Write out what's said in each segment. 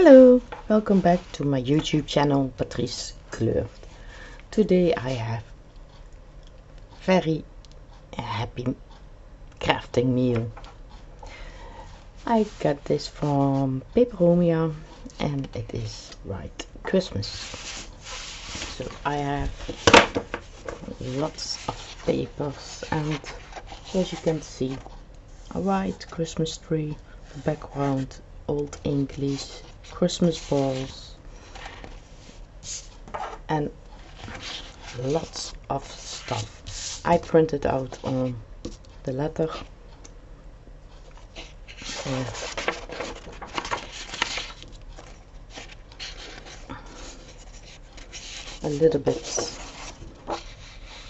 Hello, welcome back to my YouTube channel Patrice Kleurt. Today I have very happy crafting meal. I got this from Paperomia and it is right Christmas. So I have lots of papers and as you can see a white Christmas tree, the background Old English, Christmas balls and lots of stuff. I printed out on the letter a little bit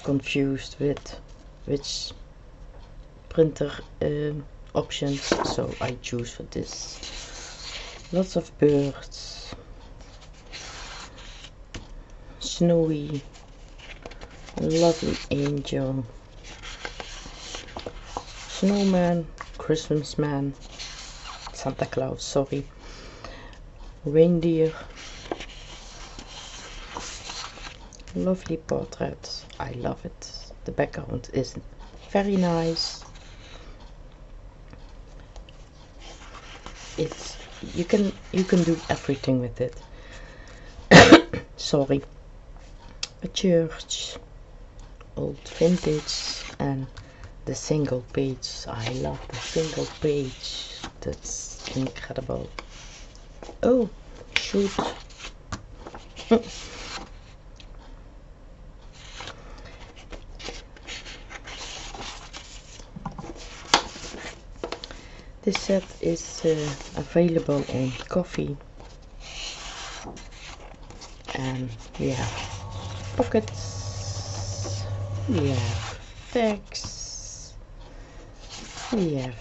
confused with which printer options, so I choose for this. Lots of birds, snowy, a lovely angel, snowman, Christmas man, Santa Claus, sorry, reindeer, lovely portraits. I love it. The background is very nice. It's you can do everything with it. Sorry, a church, old vintage, and the single page. I love the single page. That's incredible. Oh shoot. This set is available in coffee, and we have pockets, we have tags, we have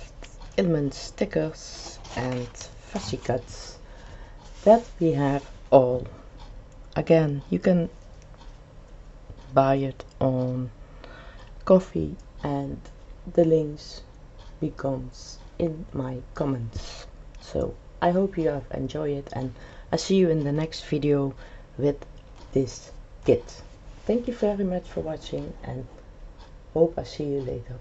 element stickers and fussy cuts. That we have all. Again, you can buy it on coffee and the links becomes in my comments. So I hope you have enjoyed it and I see you in the next video with this kit. Thank you very much for watching and hope I see you later.